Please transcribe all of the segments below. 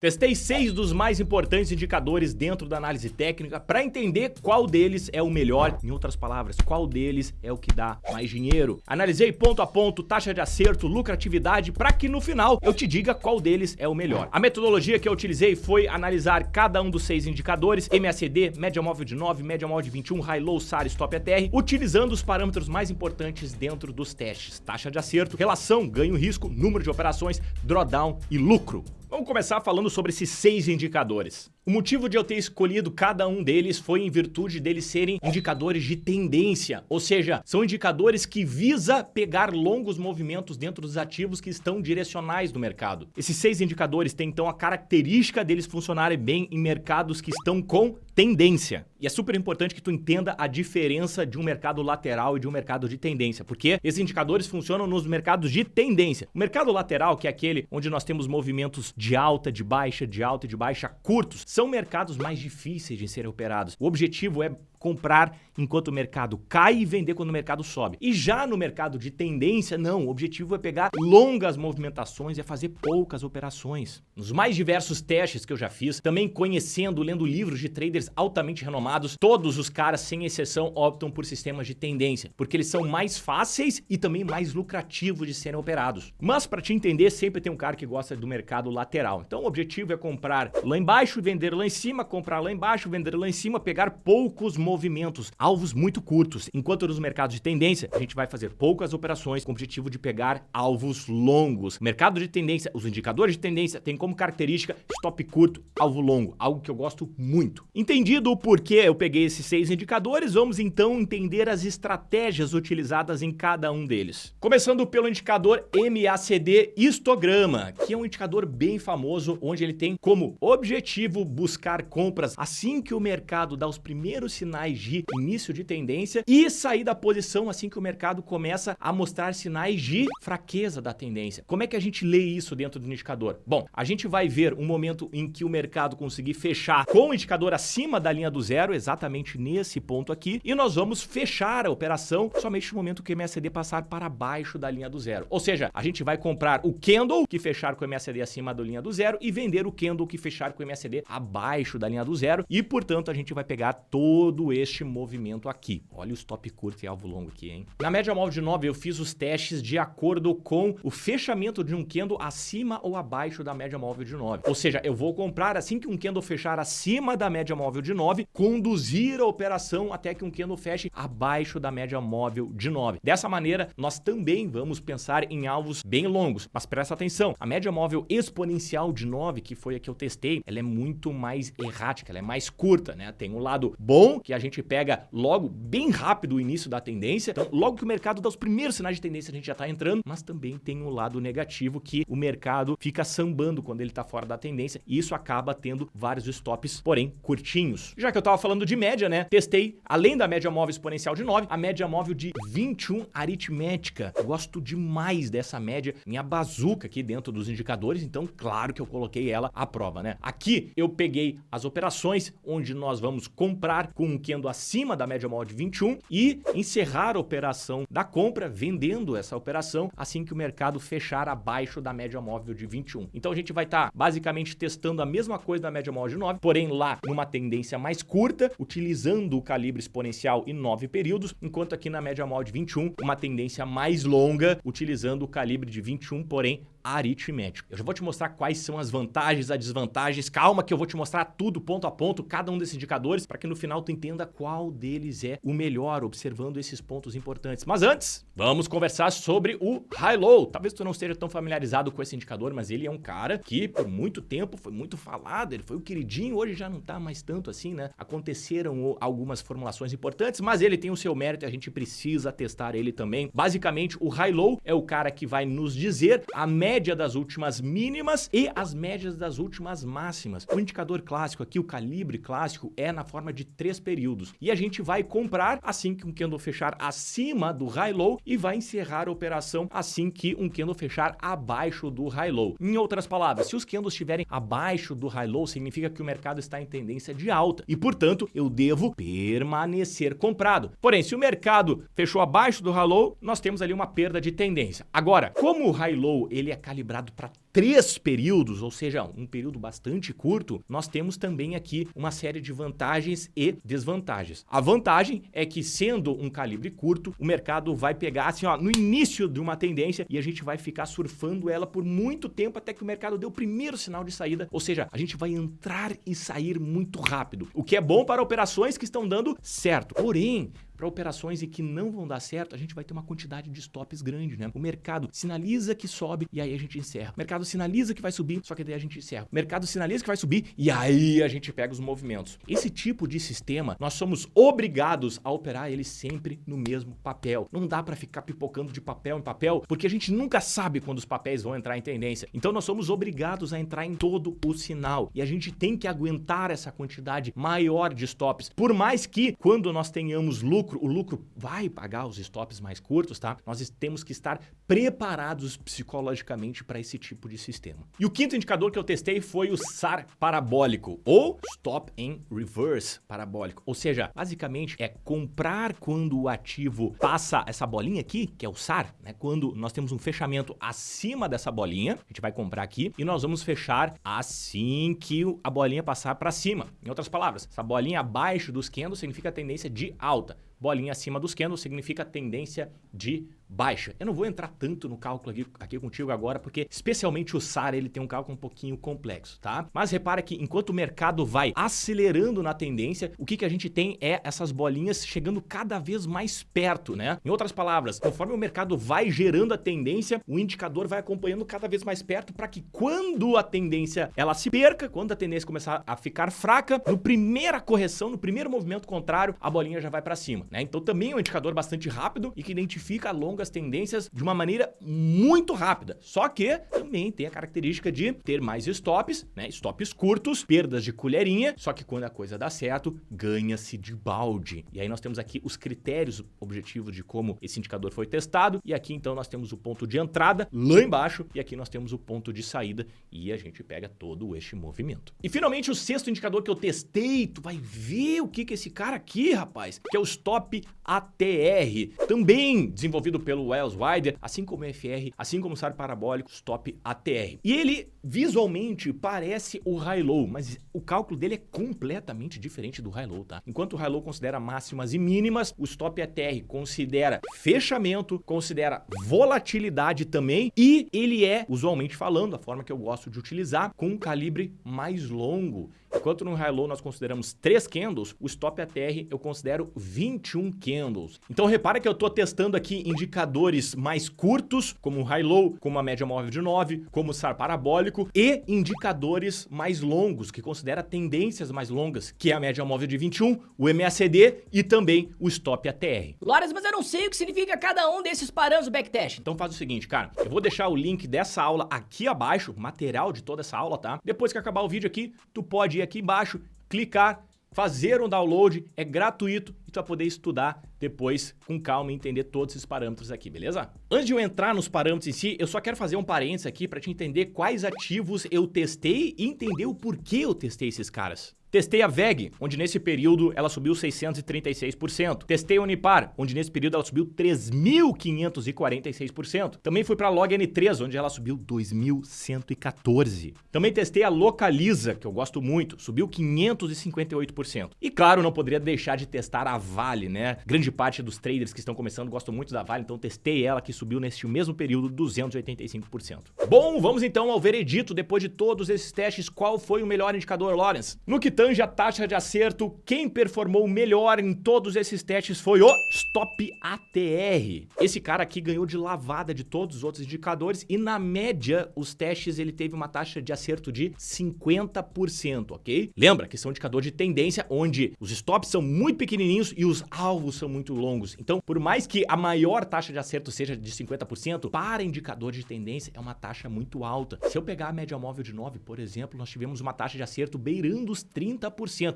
Testei 6 dos mais importantes indicadores dentro da análise técnica para entender qual deles é o melhor, em outras palavras, qual deles é o que dá mais dinheiro. Analisei ponto a ponto, taxa de acerto, lucratividade, para que no final eu te diga qual deles é o melhor. A metodologia que eu utilizei foi analisar cada um dos 6 indicadores, MACD, média móvel de 9, média móvel de 21, High Low, SAR, Stop ATR, utilizando os parâmetros mais importantes dentro dos testes: taxa de acerto, relação, ganho-risco, número de operações, drawdown e lucro. Vamos começar falando sobre esses 6 indicadores. O motivo de eu ter escolhido cada um deles foi em virtude deles serem indicadores de tendência, ou seja, são indicadores que visa pegar longos movimentos dentro dos ativos que estão direcionais do mercado. Esses 6 indicadores têm então a característica deles funcionarem bem em mercados que estão com tendência. E é super importante que tu entenda a diferença de um mercado lateral e de um mercado de tendência, porque esses indicadores funcionam nos mercados de tendência. O mercado lateral, que é aquele onde nós temos movimentos de alta e de baixa curtos, são mercados mais difíceis de serem operados. O objetivo é comprar enquanto o mercado cai e vender quando o mercado sobe. E já no mercado de tendência, não. O objetivo é pegar longas movimentações e é fazer poucas operações. Nos mais diversos testes que eu já fiz, também conhecendo, lendo livros de traders altamente renomados, todos os caras, sem exceção, optam por sistemas de tendência, porque eles são mais fáceis e também mais lucrativos de serem operados. Mas para te entender, sempre tem um cara que gosta do mercado lateral. Então o objetivo é comprar lá embaixo e vender lá em cima, comprar lá embaixo, vender lá em cima, pegar poucos movimentos, alvos muito curtos, enquanto nos mercados de tendência a gente vai fazer poucas operações com o objetivo de pegar alvos longos. Mercado de tendência, os indicadores de tendência têm como característica stop curto, alvo longo, algo que eu gosto muito. Entendido o porquê eu peguei esses 6 indicadores, vamos então entender as estratégias utilizadas em cada um deles. Começando pelo indicador MACD histograma, que é um indicador bem famoso, onde ele tem como objetivo buscar compras assim que o mercado dá os primeiros sinais de início de tendência e sair da posição assim que o mercado começa a mostrar sinais de fraqueza da tendência. Como é que a gente lê isso dentro do indicador? Bom, a gente vai ver um momento em que o mercado conseguir fechar com o indicador acima da linha do zero, exatamente nesse ponto aqui, e nós vamos fechar a operação somente no momento que o MACD passar para baixo da linha do zero. Ou seja, a gente vai comprar o candle que fechar com o MACD acima da linha do zero e vender o candle que fechar com o MACD abaixo da linha do zero e, portanto, a gente vai pegar todo este movimento aqui. Olha o stop curto e alvo longo aqui, hein? Na média móvel de 9 eu fiz os testes de acordo com o fechamento de um candle acima ou abaixo da média móvel de 9. Ou seja, eu vou comprar assim que um candle fechar acima da média móvel de 9, conduzir a operação até que um candle feche abaixo da média móvel de 9. Dessa maneira, nós também vamos pensar em alvos bem longos. Mas presta atenção, a média móvel exponencial de 9, que foi a que eu testei, ela é muito mais errática, ela é mais curta, né? Tem um lado bom, que a gente pega logo bem rápido o início da tendência, então logo que o mercado dá os primeiros sinais de tendência a gente já está entrando, mas também tem um lado negativo que o mercado fica sambando quando ele está fora da tendência e isso acaba tendo vários stops, porém curtinhos. Já que eu estava falando de média, né, testei além da média móvel exponencial de 9, a média móvel de 21 aritmética. Eu gosto demais dessa média, minha bazuca aqui dentro dos indicadores, então claro que eu coloquei ela à prova, né? Aqui eu peguei as operações onde nós vamos comprar com um candle acima da média móvel de 21 e encerrar a operação da compra vendendo essa operação assim que o mercado fechar abaixo da média móvel de 21. Então a gente vai estar basicamente testando a mesma coisa da média móvel de 9, porém lá numa tendência mais curta, utilizando o calibre exponencial em 9 períodos, enquanto aqui na média móvel de 21, uma tendência mais longa, utilizando o calibre de 21, porém aritmético. Eu já vou te mostrar quais são as vantagens, as desvantagens. Calma que eu vou te mostrar tudo ponto a ponto, cada um desses indicadores, para que no final tu entenda qual deles é o melhor, observando esses pontos importantes. Mas antes, vamos conversar sobre o High Low. Talvez tu não esteja tão familiarizado com esse indicador, mas ele é um cara que por muito tempo foi muito falado, ele foi o queridinho, hoje já não tá mais tanto assim, né? Aconteceram algumas formulações importantes, mas ele tem o seu mérito e a gente precisa testar ele também. Basicamente, o High Low é o cara que vai nos dizer a média das últimas mínimas e as médias das últimas máximas. O indicador clássico aqui, o calibre clássico, é na forma de 3 períodos. E a gente vai comprar assim que um candle fechar acima do High Low e vai encerrar a operação assim que um candle fechar abaixo do High Low. Em outras palavras, se os candles estiverem abaixo do High Low, significa que o mercado está em tendência de alta e, portanto, eu devo permanecer comprado. Porém, se o mercado fechou abaixo do High Low, nós temos ali uma perda de tendência. Agora, como o High Low ele é calibrado para 3 períodos, ou seja, um período bastante curto, nós temos também aqui uma série de vantagens e desvantagens. A vantagem é que, sendo um calibre curto, o mercado vai pegar assim, ó, no início de uma tendência e a gente vai ficar surfando ela por muito tempo até que o mercado dê o primeiro sinal de saída, ou seja, a gente vai entrar e sair muito rápido, o que é bom para operações que estão dando certo. Porém, para operações e que não vão dar certo, a gente vai ter uma quantidade de stops grande, né? O mercado sinaliza que sobe e aí a gente encerra. O mercado sinaliza que vai subir, só que daí a gente encerra. O mercado sinaliza que vai subir e aí a gente pega os movimentos. Esse tipo de sistema, nós somos obrigados a operar ele sempre no mesmo papel. Não dá para ficar pipocando de papel em papel, porque a gente nunca sabe quando os papéis vão entrar em tendência. Então nós somos obrigados a entrar em todo o sinal e a gente tem que aguentar essa quantidade maior de stops. Por mais que quando nós tenhamos lucro, o lucro vai pagar os stops mais curtos, tá? Nós temos que estar preparados psicologicamente para esse tipo de sistema. E o quinto indicador que eu testei foi o SAR parabólico, ou Stop and Reverse parabólico. Ou seja, basicamente é comprar quando o ativo passa essa bolinha aqui, que é o SAR, né? Quando nós temos um fechamento acima dessa bolinha, a gente vai comprar aqui e nós vamos fechar assim que a bolinha passar para cima. Em outras palavras, essa bolinha abaixo dos candles significa tendência de alta. Bolinha acima dos candles significa tendência de baixa. Eu não vou entrar tanto no cálculo aqui contigo agora, porque especialmente o SAR, ele tem um cálculo um pouquinho complexo, tá? Mas repara que enquanto o mercado vai acelerando na tendência, o que a gente tem é essas bolinhas chegando cada vez mais perto, né? Em outras palavras, conforme o mercado vai gerando a tendência, o indicador vai acompanhando cada vez mais perto para que quando a tendência ela se perca, quando a tendência começar a ficar fraca, no primeira correção, no primeiro movimento contrário, a bolinha já vai para cima, né? Então também é um indicador bastante rápido e que identifica longas tendências de uma maneira muito rápida. Só que também tem a característica de ter mais stops, né? Stops curtos, perdas de colherinha, só que quando a coisa dá certo, ganha-se de balde. E aí nós temos aqui os critérios objetivos de como esse indicador foi testado, e aqui então nós temos o ponto de entrada lá embaixo, e aqui nós temos o ponto de saída, e a gente pega todo este movimento. E finalmente o sexto indicador que eu testei, tu vai ver o que esse cara aqui, rapaz, que é o Stop ATR, também desenvolvido pelo Wells Wider, assim como o FR, assim como o SAR parabólico, Stop ATR. E ele visualmente parece o High Low, mas o cálculo dele é completamente diferente do High Low, tá? Enquanto o High Low considera máximas e mínimas, o Stop ATR considera fechamento, considera volatilidade também, e ele é, usualmente falando, a forma que eu gosto de utilizar, com um calibre mais longo. Enquanto no High Low nós consideramos 3 candles, o Stop ATR eu considero 21 candles. Então repara que eu tô testando aqui indicadores mais curtos, como o High Low, como a média móvel de 9, como o SAR parabólico, e indicadores mais longos, que considera tendências mais longas, que é a média móvel de 21, o MACD e também o Stop ATR. Loras, mas eu não sei o que significa cada um desses parâmetros do backtest. Então faz o seguinte, cara, eu vou deixar o link dessa aula aqui abaixo, material de toda essa aula, tá? Depois que acabar o vídeo aqui, tu pode ir aqui embaixo, clicar, fazer um download, é gratuito e tu vai poder estudar depois com calma e entender todos esses parâmetros aqui, beleza? Antes de eu entrar nos parâmetros em si, eu só quero fazer um parênteses aqui para te entender quais ativos eu testei e entender o porquê eu testei esses caras. Testei a VEG, onde nesse período ela subiu 636%. Testei a Unipar, onde nesse período ela subiu 3.546%. Também fui para a Log N3, onde ela subiu 2.114%. Também testei a Localiza, que eu gosto muito, subiu 558%. E claro, não poderia deixar de testar a Vale, né? Grande parte dos traders que estão começando gostam muito da Vale, então testei ela, que subiu neste mesmo período 285%. Bom, vamos então ao veredito. Depois de todos esses testes, qual foi o melhor indicador, Lawrence? No que tange a taxa de acerto, quem performou melhor em todos esses testes foi o Stop ATR. Esse cara aqui ganhou de lavada de todos os outros indicadores e na média, os testes ele teve uma taxa de acerto de 50%, ok? Lembra que são indicadores de tendência onde os stops são muito pequenininhos e os alvos são muito longos. Então, por mais que a maior taxa de acerto seja de 50%, para indicador de tendência é uma taxa muito alta. Se eu pegar a média móvel de 9, por exemplo, nós tivemos uma taxa de acerto beirando os 30%.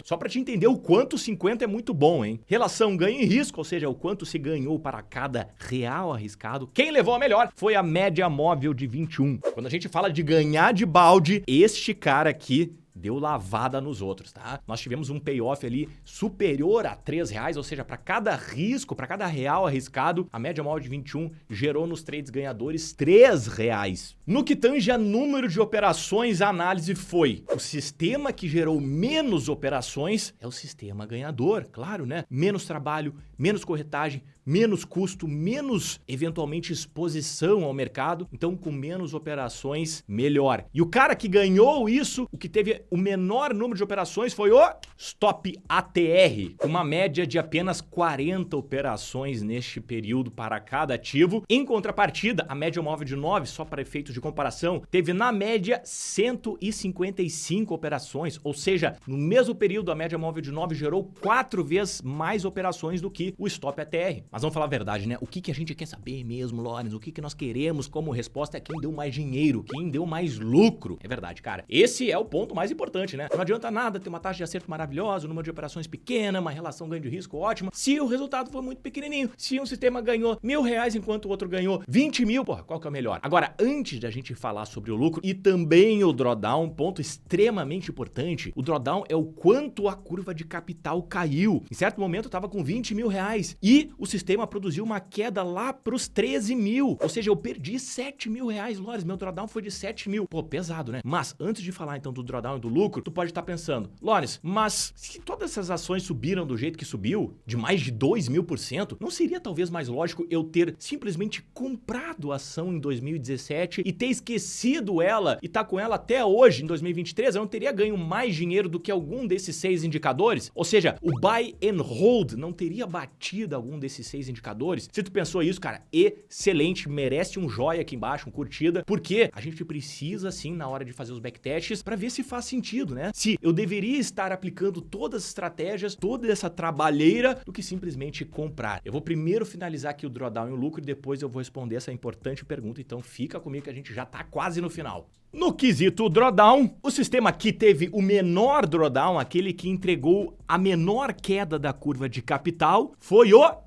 Só para te entender o quanto 50 é muito bom, hein? Relação ganho e risco, ou seja, o quanto se ganhou para cada real arriscado. Quem levou a melhor foi a média móvel de 21. Quando a gente fala de ganhar de balde, este cara aqui deu lavada nos outros, tá? Nós tivemos um payoff ali superior a R$3, ou seja, para cada risco, para cada real arriscado, a média móvel de 21 gerou nos trades ganhadores R$3. No que tange a número de operações, a análise foi: o sistema que gerou menos operações é o sistema ganhador, claro, né? Menos trabalho, menos corretagem, menos custo, menos, eventualmente, exposição ao mercado. Então, com menos operações, melhor. E o cara que ganhou isso, o que teve o menor número de operações foi o Stop ATR, com uma média de apenas 40 operações neste período para cada ativo. Em contrapartida, a média móvel de 9, só para efeitos de comparação, teve na média 155 operações, ou seja, no mesmo período a média móvel de 9 gerou 4 vezes mais operações do que o Stop ATR. Mas vamos falar a verdade, né? O que a gente quer saber mesmo, Lawrence? O que nós queremos como resposta é quem deu mais dinheiro, quem deu mais lucro. É verdade, cara. Esse é o ponto mais importante, né? Não adianta nada ter uma taxa de acerto maravilhosa, um número de operações pequena, uma relação ganho de risco ótima, se o resultado for muito pequenininho. Se um sistema ganhou R$1.000 enquanto o outro ganhou 20 mil, porra, qual que é o melhor? Agora, antes da gente falar sobre o lucro e também o drawdown, ponto extremamente importante, o drawdown é o quanto a curva de capital caiu. Em certo momento eu tava com R$20.000 e o sistema produziu uma queda lá pros 13 mil. Ou seja, eu perdi R$7.000, Lawrence. Meu drawdown foi de 7 mil. Pô, pesado, né? Mas antes de falar então do drawdown e do lucro, tu pode estar pensando: Lawrence, mas se todas essas ações subiram do jeito que subiu, de mais de 2.000%, não seria talvez mais lógico eu ter simplesmente comprado a ação em 2017 e ter esquecido ela e tá com ela até hoje, em 2023? Eu não teria ganho mais dinheiro do que algum desses 6 indicadores? Ou seja, o buy and hold não teria batido algum desses 6 indicadores? Se tu pensou isso, cara, excelente, merece um joia aqui embaixo, um curtida, porque a gente precisa sim, na hora de fazer os backtests, para ver se faz sentido, né? Se eu deveria estar aplicando todas as estratégias, toda essa trabalheira, do que simplesmente comprar. Eu vou primeiro finalizar aqui o drawdown e o lucro e depois eu vou responder essa importante pergunta, então fica comigo que a gente já tá quase no final. No quesito drawdown, o sistema que teve o menor drawdown, aquele que entregou a menor queda da curva de capital, foi o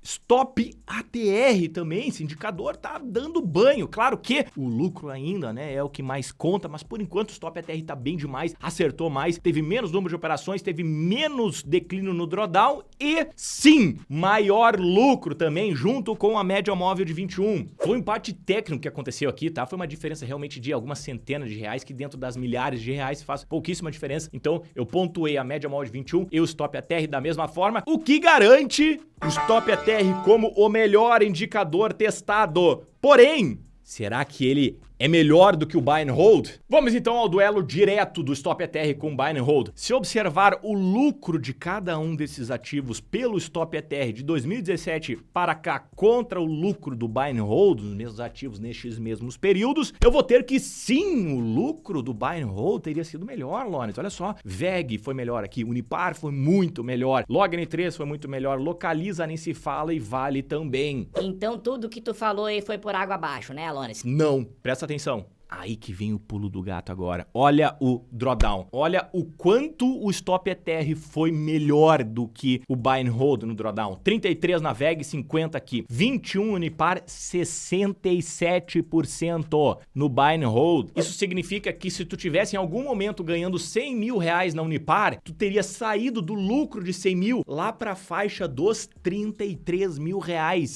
Stop ATR também. Esse indicador tá dando banho. Claro que o lucro ainda, né, é o que mais conta, mas por enquanto o Stop ATR tá bem demais, acertou mais, teve menos número de operações, teve menos declínio no drawdown e, sim, maior lucro também, junto com a média móvel de 21. Foi um empate técnico que aconteceu aqui, tá? Foi uma diferença realmente de algumas centenas de reais, que dentro das milhares de reais faz pouquíssima diferença. Então, eu pontuei a média móvel de 21 e o Stop ATR da mesma forma, o que garante o Stop ATR como o melhor indicador testado. Porém, será que ele é melhor do que o Buy and Hold? Vamos então ao duelo direto do Stop ATR com o Buy and Hold. Se observar o lucro de cada um desses ativos pelo Stop ATR de 2017 para cá contra o lucro do Buy and Hold, os mesmos ativos nestes mesmos períodos, eu vou ter que sim, o lucro do Buy and Hold teria sido melhor, Lawrence. Olha só, VEG foi melhor aqui, Unipar foi muito melhor, LogN3 foi muito melhor, Localiza nem se fala e Vale também. Então tudo que tu falou aí foi por água abaixo, né, Lawrence? Não, presta atenção. Aí que vem o pulo do gato agora. Olha o drawdown. Olha o quanto o Stop ATR foi melhor do que o Buy and Hold no drawdown. 33 na VEG, 50 aqui. 21 Unipar, 67% no Buy and Hold. Isso significa que se tu tivesse em algum momento ganhando R$100 mil na Unipar, tu teria saído do lucro de 100 mil lá para a faixa dos R$33 mil.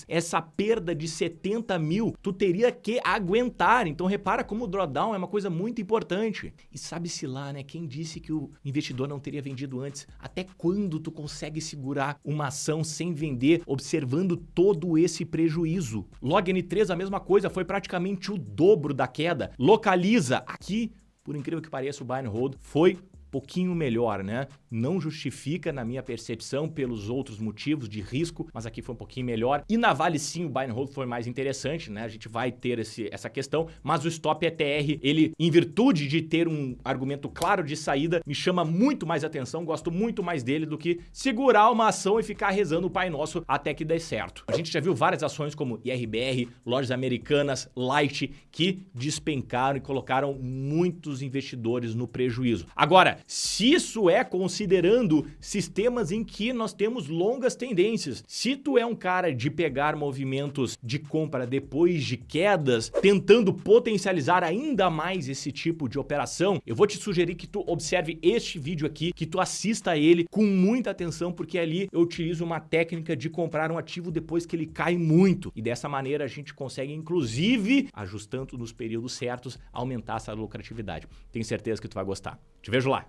Essa perda de 70 mil, tu teria que aguentar. Então repara como o drawdown é uma coisa muito importante. E sabe-se lá, né? Quem disse que o investidor não teria vendido antes? Até quando tu consegue segurar uma ação sem vender, observando todo esse prejuízo? LogN3, a mesma coisa, foi praticamente o dobro da queda. Localiza, aqui, por incrível que pareça, o Buy and Hold foi pouquinho melhor, né? Não justifica, na minha percepção, pelos outros motivos de risco, mas aqui foi um pouquinho melhor. E na Vale, sim, o Buy and Hold foi mais interessante, né? A gente vai ter essa questão, mas o Stop ATR, ele, em virtude de ter um argumento claro de saída, me chama muito mais atenção, gosto muito mais dele do que segurar uma ação e ficar rezando o Pai Nosso até que dê certo. A gente já viu várias ações como IRBR, Lojas Americanas, Light, que despencaram e colocaram muitos investidores no prejuízo. Agora, se isso é considerando sistemas em que nós temos longas tendências. Se tu é um cara de pegar movimentos de compra depois de quedas, tentando potencializar ainda mais esse tipo de operação, eu vou te sugerir que tu observe este vídeo aqui, que tu assista a ele com muita atenção, porque ali eu utilizo uma técnica de comprar um ativo depois que ele cai muito. E dessa maneira a gente consegue, inclusive, ajustando nos períodos certos, aumentar essa lucratividade. Tenho certeza que tu vai gostar. Te vejo lá.